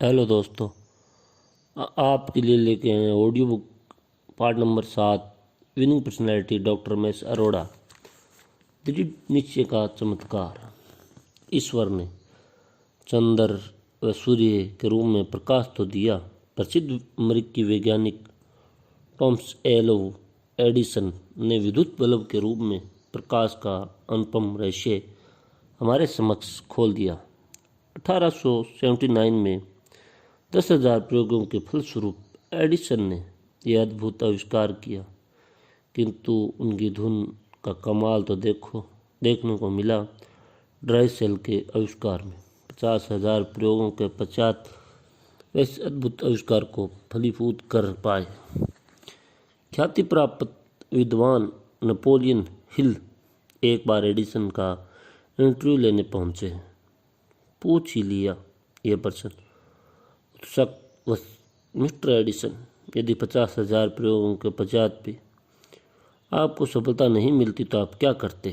Hello दोस्तों। आपके लिए लेके आए हैं audio book part number 7, winning personality doctor M S. Arora. दृढ़ निश्चय का चमत्कार। ईश्वर ने चंद्र व सूर्य के रूप में प्रकाश तो दिया। प्रसिद्ध अमेरिकी वैज्ञानिक टॉमस एडिसन ने विद्युत बल्ब के रूप में प्रकाश का अनुपम रहस्य हमारे समक्ष खोल दिया। 1879 में 10,000 प्रयोगों के फलस्वरूप एडिसन ने यह अद्भुत आविष्कार किया, किंतु उनकी धुन का कमाल तो देखने को मिला ड्राई सेल के आविष्कार में। 50,000 प्रयोगों के पश्चात इस अद्भुत आविष्कार को फलीभूत कर पाए। ख्याति प्राप्त विद्वान नेपोलियन हिल एक बार एडिसन का इंटरव्यू लेने पहुंचे। पूछ ही लिया यह प्रश्न उत्सुक मिस्टर एडिसन, यदि 50,000 प्रयोगों के पश्चात भी आपको सफलता नहीं मिलती तो आप क्या करते?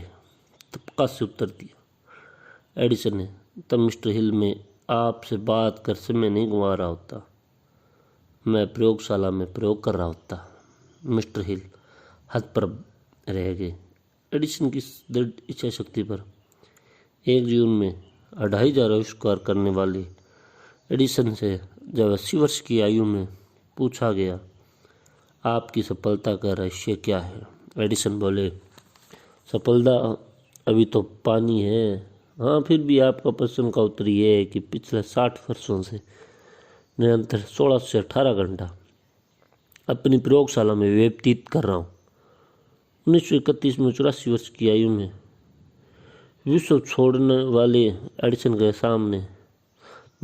तबका से उत्तर दिया एडिसन ने, तब मिस्टर हिल में आपसे बात कर समय नहीं गंवा रहा होता, मैं प्रयोगशाला में प्रयोग कर रहा होता। मिस्टर हिल हतप्रभ रह गए। एडिसन की दृढ़ इच्छा शक्ति पर एक जीवन में 2,500 आविष्कार करने वाले एडिसन से जब 80 वर्ष की आयु में पूछा गया, आपकी सफलता का रहस्य क्या है? एडिसन बोले, सफलता अभी तो पानी है। हाँ, फिर भी आपका प्रश्न का उत्तर यह है कि पिछले 60 वर्षों से निरंतर 16 से 18 घंटा अपनी प्रयोगशाला में व्यतीत कर रहा हूँ। 1931 में 84 वर्ष की आयु में विश्व छोड़ने वाले एडिसन के सामने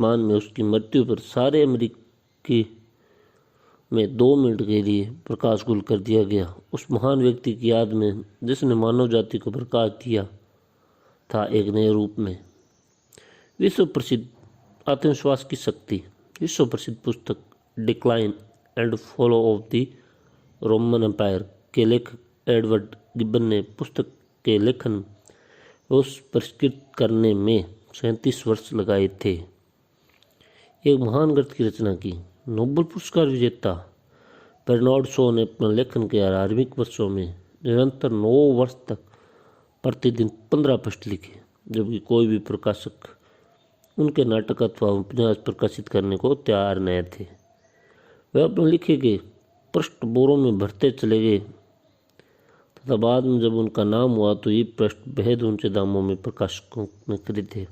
मान में उसकी मृत्यु पर सारे अमेरिकी में 2 मिनट के लिए प्रकाश गुल कर दिया गया। उस महान व्यक्ति की याद में जिसने मानव जाति को प्रकाश दिया था एक नए रूप में। विश्व प्रसिद्ध आत्मविश्वास की शक्ति। विश्व प्रसिद्ध पुस्तक decline and fall of the Roman Empire के लेखक एडवर्ड गिब्बन ने पुस्तक के लेखन उस परिष्कृत करने में 37 वर्ष लगाए थे। एक महान ग्रंथ की रचना की। नोबेल पुरस्कार विजेता बर्नार्ड शॉ ने अपने लेखन के आरंभिक वर्षों में निरंतर 9 वर्ष तक प्रतिदिन 15 पृष्ठ लिखे, जबकि कोई भी प्रकाशक उनके नाटक अथवा उपन्यास प्रकाशित करने को तैयार न थे। वे अपने लिखे गए पृष्ठ बोरों में भरते चले गए तथा बाद में जब उनका नाम हुआ तो ये पृष्ठ बेहद ऊंचे दामों में प्रकाशकों ने खरीदे।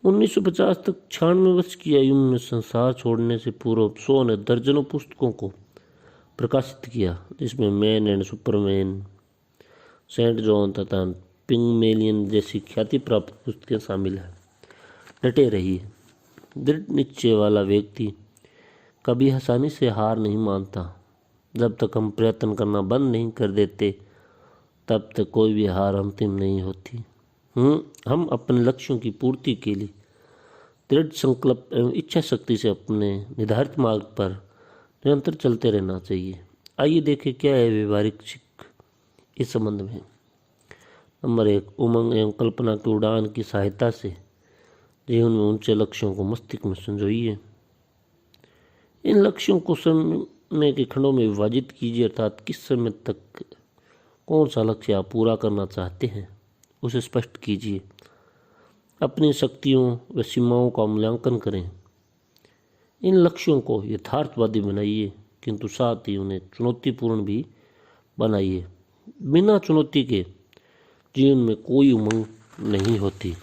1950 तक 96 वर्ष की आयु में संसार छोड़ने से पूर्व शॉ ने दर्जनों पुस्तकों को प्रकाशित किया, जिसमें Man and Superman, Saint Joan तथा पिग्मेलियन जैसी ख्याति प्राप्त पुस्तकें शामिल हैं। डटे रहिए। दृढ़ निश्चय वाला व्यक्ति कभी आसानी से हार नहीं मानता। जब तक हम प्रयत्न करना बंद नहीं कर देते तब तक कोई भी हार अंतिम नहीं होती। हम अपने लक्ष्यों की पूर्ति के लिए दृढ़ संकल्प एवं इच्छा शक्ति से अपने निर्धारित मार्ग पर निरंतर चलते रहना चाहिए। आइए देखें क्या है व्यवहारिक सीख इस संबंध में। नंबर 1, उमंग एवं कल्पना की उड़ान की सहायता से जीवन में ऊंचे लक्ष्यों को मस्तिष्क में संजोइए। इन लक्ष्यों को समय के खंडों में विभाजित कीजिए, अर्थात किस समय तक कौन सा लक्ष्य आप पूरा करना चाहते हैं उसे स्पष्ट कीजिए। अपनी शक्तियों व सीमाओं का मूल्यांकन करें। इन लक्ष्यों को यथार्थवादी बनाइए, किंतु साथ ही उन्हें चुनौतीपूर्ण भी बनाइए। बिना चुनौती के जीवन में कोई उमंग नहीं होती।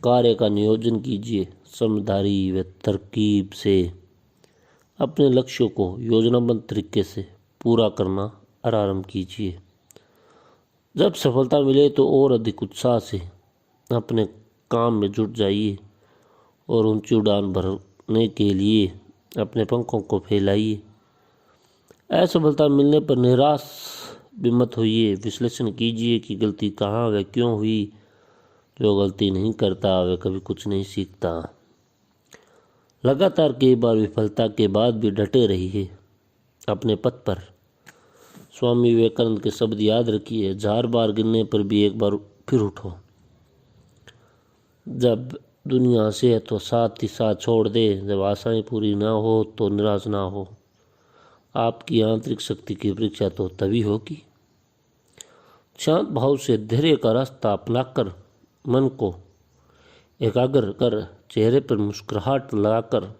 कार्य का नियोजन कीजिए। समझदारी व तरकीब से अपने लक्ष्यों को योजनाबद्ध तरीके से पूरा करना आरंभ कीजिए। जब सफलता मिले तो और अधिक उत्साह से अपने काम में जुट जाइए और ऊंची उड़ान भरने के लिए अपने पंखों को फैलाइए। असफलता मिलने पर निराश भी मत होइए। विश्लेषण कीजिए कि गलती कहाँ व क्यों हुई। जो गलती नहीं करता वह कभी कुछ नहीं सीखता। लगातार कई बार विफलता के बाद भी डटे रहिए अपने पथ पर। स्वामी विवेकानंद के शब्द याद रखिए, 1000 बार गिरने पर भी एक बार फिर उठो। जब दुनिया से तो साथ ही साथ छोड़ दे। जब आशाएं पूरी ना हो तो निराश ना हो। आपकी आंतरिक शक्ति की परीक्षा तो तभी होगी। शांत भाव से धैर्य का रास्ता अपनाकर मन को एकाग्र कर चेहरे पर मुस्कुराहट लगाकर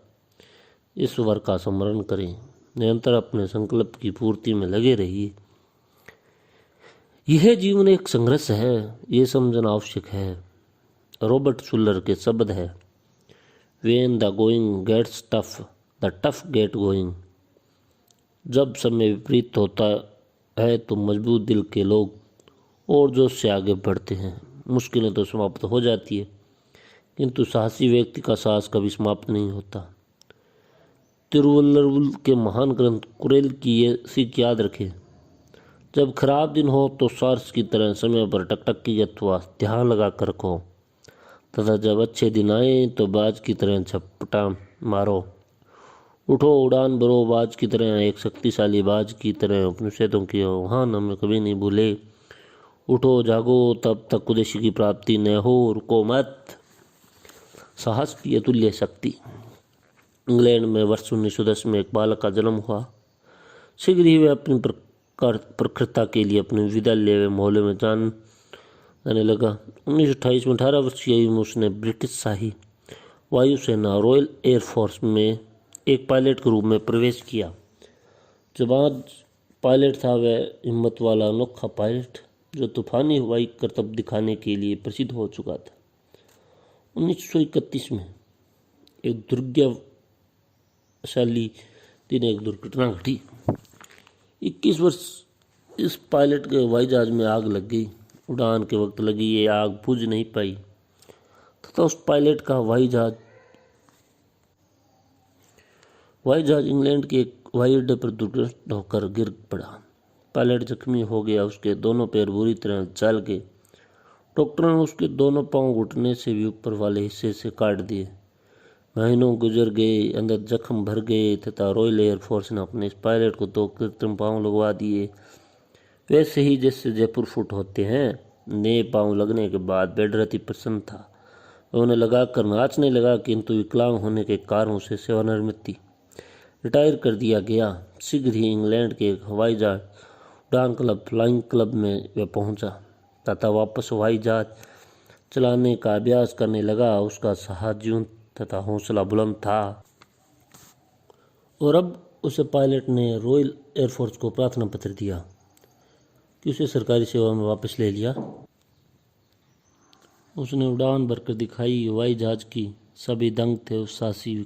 ईश्वर का स्मरण करें। निरंतर अपने संकल्प की पूर्ति में लगे रहिए। यह जीवन एक संघर्ष है, ये समझना आवश्यक है। रॉबर्ट शुलर के शब्द है, when the going gets tough the tough get going. जब समय विपरीत होता है तो मजबूत दिल के लोग और जोश से आगे बढ़ते हैं। मुश्किलें तो समाप्त हो जाती है, किंतु साहसी व्यक्ति का साहस कभी समाप्त नहीं होता। तिरुवल्लुवर के महान ग्रंथ कुरेल की ये सीख याद रखें, जब खराब दिन हो तो सार्स की तरह समय पर टकटकी अथवा ध्यान लगा कर रखो, तथा जब अच्छे दिन आए तो बाज की तरह झपटा मारो। उठो उड़ान भरो बाज की तरह, एक शक्तिशाली बाज की तरह। उपनिषदों की आह्वान हमें कभी नहीं भूले। उठो जागो तब तक उद्देश्य की प्राप्ति न हो, रुको मत। साहस की अतुल्य शक्ति। इंग्लैंड में वर्ष 1910 में एक बालक का जन्म हुआ। शीघ्र ही वह अपनी प्रखरता के लिए अपने विद्यालय मोहल्ले में जाने लगा। 1928 में 18 वर्षीय आयु में उसने ब्रिटिश शाही वायुसेना रॉयल एयरफोर्स में एक पायलट के रूप में प्रवेश किया। जब आज पायलट था वह हिम्मत वाला अनोखा पायलट जो तूफानी हवाई करतब दिखाने के लिए प्रसिद्ध हो चुका था। 1931 में एक दुर्भाग्यशाली दिन एक दुर्घटना घटी। 21 वर्ष इस पायलट के हवाई जहाज में आग लग गई। उड़ान के वक्त लगी ये आग बुझ नहीं पाई तथा उस पायलट का हवाई जहाज इंग्लैंड के एक हवाई अड्डे पर दुर्घटनाग्रस्त होकर गिर पड़ा। पायलट जख्मी हो गया, उसके दोनों पैर बुरी तरह जल गए। डॉक्टरों ने उसके दोनों पांव घुटने से भी ऊपर वाले हिस्से से काट दिए। महीनों गुजर गए, अंदर जख्म भर गए तथा रॉयल एयरफोर्स ने अपने इस पायलट को 2 कृत्रिम पांव लगवा दिए, वैसे ही जैसे जयपुर फुट होते हैं। नए पांव लगने के बाद बेडर अति प्रसन्न था। उन्हें लगाकर नाचने लगा, किंतु विकलांग होने के कारण उसे सेवानिवृत्ति रिटायर कर दिया गया। शीघ्र ही इंग्लैंड के एक हवाई जहाज उड़ान क्लब फ्लाइंग क्लब में वह पहुंचा तथा वापस हवाई जहाज चलाने का अभ्यास करने लगा। उसका साहस जीवन तथा हौसला बुलंद था और अब उसे पायलट ने रॉयल एयरफोर्स को प्रार्थना पत्र दिया कि उसे सरकारी सेवा में वापस ले लिया। उसने उड़ान भरकर दिखाई। हवाई जहाज की सभी दंग थे उस साहसी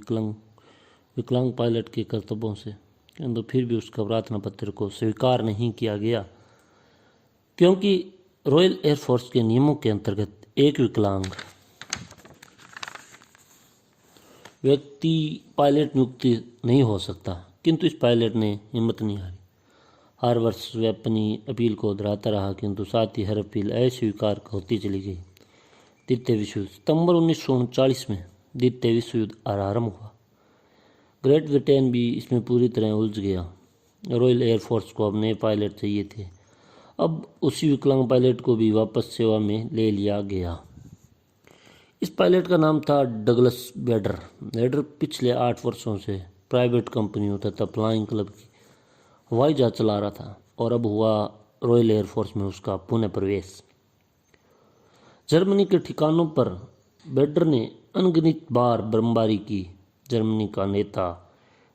विकलांग पायलट के कर्तव्यों से, किंतु फिर भी उसका प्रार्थना पत्र को स्वीकार नहीं किया गया, क्योंकि रॉयल एयरफोर्स के नियमों के अंतर्गत एक विकलांग व्यक्ति पायलट नियुक्त नहीं हो सकता। किंतु इस पायलट ने हिम्मत नहीं हारी। हर वर्ष वह अपनी अपील को दोहराता रहा, किंतु साथ ही हर अपील अस्वीकार होती चली गई। द्वितीय विश्व युद्ध। सितंबर 1939 में द्वितीय विश्व युद्ध आरंभ हुआ। ग्रेट ब्रिटेन भी इसमें पूरी तरह उलझ गया। रॉयल एयरफोर्स को अब नए पायलट चाहिए थे। अब उसी विकलांग पायलट को भी वापस सेवा में ले लिया गया। इस पायलट का नाम था डगलस बेडर पिछले 8 वर्षों से प्राइवेट कंपनियों तथा फ्लाइंग क्लब की हवाई जहाज चला रहा था और अब हुआ रॉयल एयरफोर्स में उसका पुनः प्रवेश। जर्मनी के ठिकानों पर बेडर ने अनगिनत बार बमबारी की। जर्मनी का नेता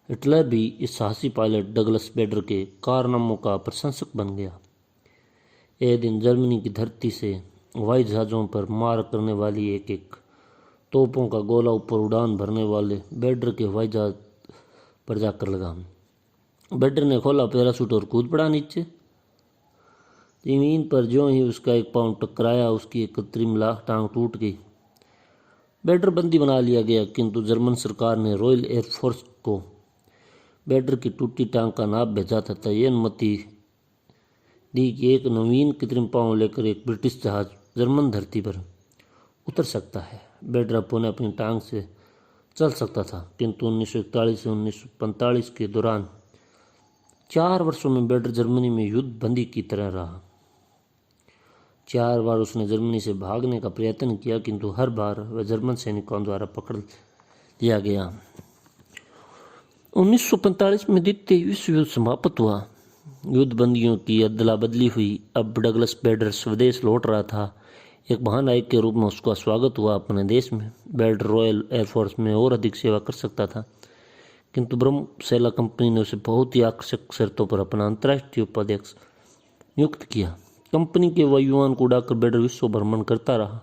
हिटलर भी इस साहसी पायलट डगलस बेडर के कारनामों का प्रशंसक बन गया। यह दिन जर्मनी की धरती से हवाई जहाज़ों पर मार करने वाली एक तोपों का गोला ऊपर उड़ान भरने वाले बेडर के हवाई जहाज पर जाकर लगा। बेडर ने खोला पैराशूट और कूद पड़ा नीचे। जमीन पर ज्यों ही उसका एक पांव टकराया, उसकी एक कृत्रिम टांग टूट गई। बेडर बंदी बना लिया गया, किंतु जर्मन सरकार ने रॉयल एयरफोर्स को बेडर की टूटी टांग का नाप भेजा तथा यह अनुमति दी कि एक नवीन कृत्रिम पांव लेकर एक ब्रिटिश जहाज जर्मन धरती पर उतर सकता है। बेडर पुनः अपनी टांग से चल सकता था, किंतु 1941 से 1945 के दौरान 4 वर्षों में बेडर जर्मनी में युद्ध बंदी की तरह रहा। 4 बार उसने जर्मनी से भागने का प्रयत्न किया, किंतु हर बार वह जर्मन सैनिकों द्वारा पकड़ लिया गया। 1945 में द्वितीय विश्व युद्ध समाप्त हुआ। युद्ध बंदियों की अदला बदली हुई। अब डगलस बैडर स्वदेश लौट रहा था। एक महानायक के रूप में उसका स्वागत हुआ अपने देश में। बैडर रॉयल एयरफोर्स में और अधिक सेवा कर सकता था, किंतु ब्रह्मसेला कंपनी ने उसे बहुत ही आकर्षक शर्तों पर अपना अंतर्राष्ट्रीय उपाध्यक्ष नियुक्त किया। कंपनी के वायुयान को उड़ाकर बैडर विश्व भ्रमण करता रहा।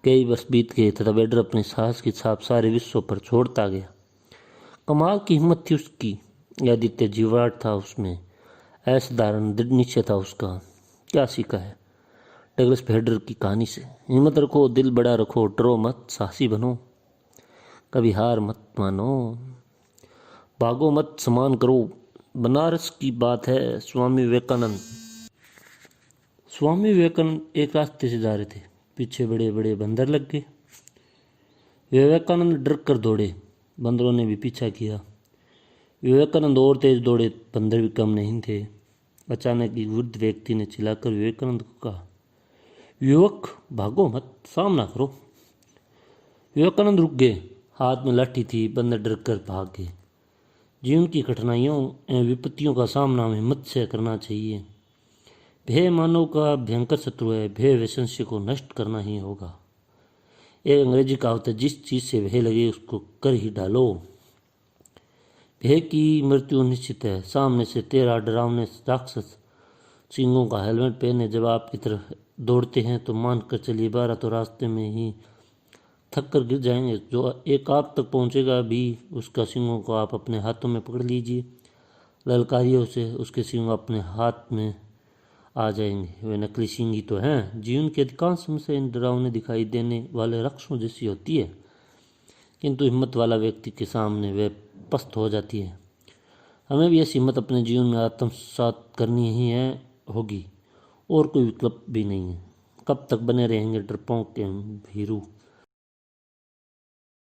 कई वर्ष बीत गए तथा बैडर अपने साहस की छाप सारे विश्व पर छोड़ता गया। कमाल की हिम्मत थी उसकी। आदित्य जीवाट था उसमें, असाधारण दृढ़ निश्चय था उसका। क्या सीखा है डगलस बैडर की कहानी से? हिम्मत रखो, दिल बड़ा रखो, डरो मत, साहसी बनो, कभी हार मत मानो, भागो मत, सम्मान करो। बनारस की बात है। स्वामी विवेकानंद एक रास्ते से जा रहे थे। पीछे बड़े बड़े बंदर लग गए। विवेकानंद डर कर दौड़े। बंदरों ने भी पीछा किया। विवेकानंद और तेज दौड़े, बंदर भी कम नहीं थे। अचानक एक वृद्ध व्यक्ति ने चिल्लाकर विवेकानंद को कहा, युवक भागो मत, सामना करो। विवेकानंद रुक गए। हाथ में लाठी थी। बंदर डर कर भाग गए। जीवन की कठिनाइयों एवं विपत्तियों का सामना हमें हिम्मत से करना चाहिए। भय मानव का भयंकर शत्रु है। भय वैशंस्य को नष्ट करना ही होगा। एक अंग्रेजी कहावत है, जिस चीज से भय लगे उसको कर ही डालो। भय की मृत्यु निश्चित है। सामने से 13 डरावने राक्षस सिंहों का हेलमेट पहने जब आपकी तरफ दौड़ते हैं तो मान कर चलिए 12 तो रास्ते में ही थक कर गिर जाएंगे। जो एक आप तक पहुंचेगा भी उसका सिंहों को आप अपने हाथों में पकड़ लीजिए। ललकारियों से उसके सिंह अपने हाथ में आ जाएंगे। वे नकली सिंह ही तो हैं। जीवन की अधिकांश समस्या इन डरावने दिखाई देने वाले राक्षसों जैसी होती है, किंतु हिम्मत वाला व्यक्ति के सामने वे पस्त हो जाती है। हमें भी ऐसी हिम्मत अपने जीवन में आत्मसात करनी ही होगी, और कोई विकल्प भी नहीं है। कब तक बने रहेंगे डरपोक के भीरू।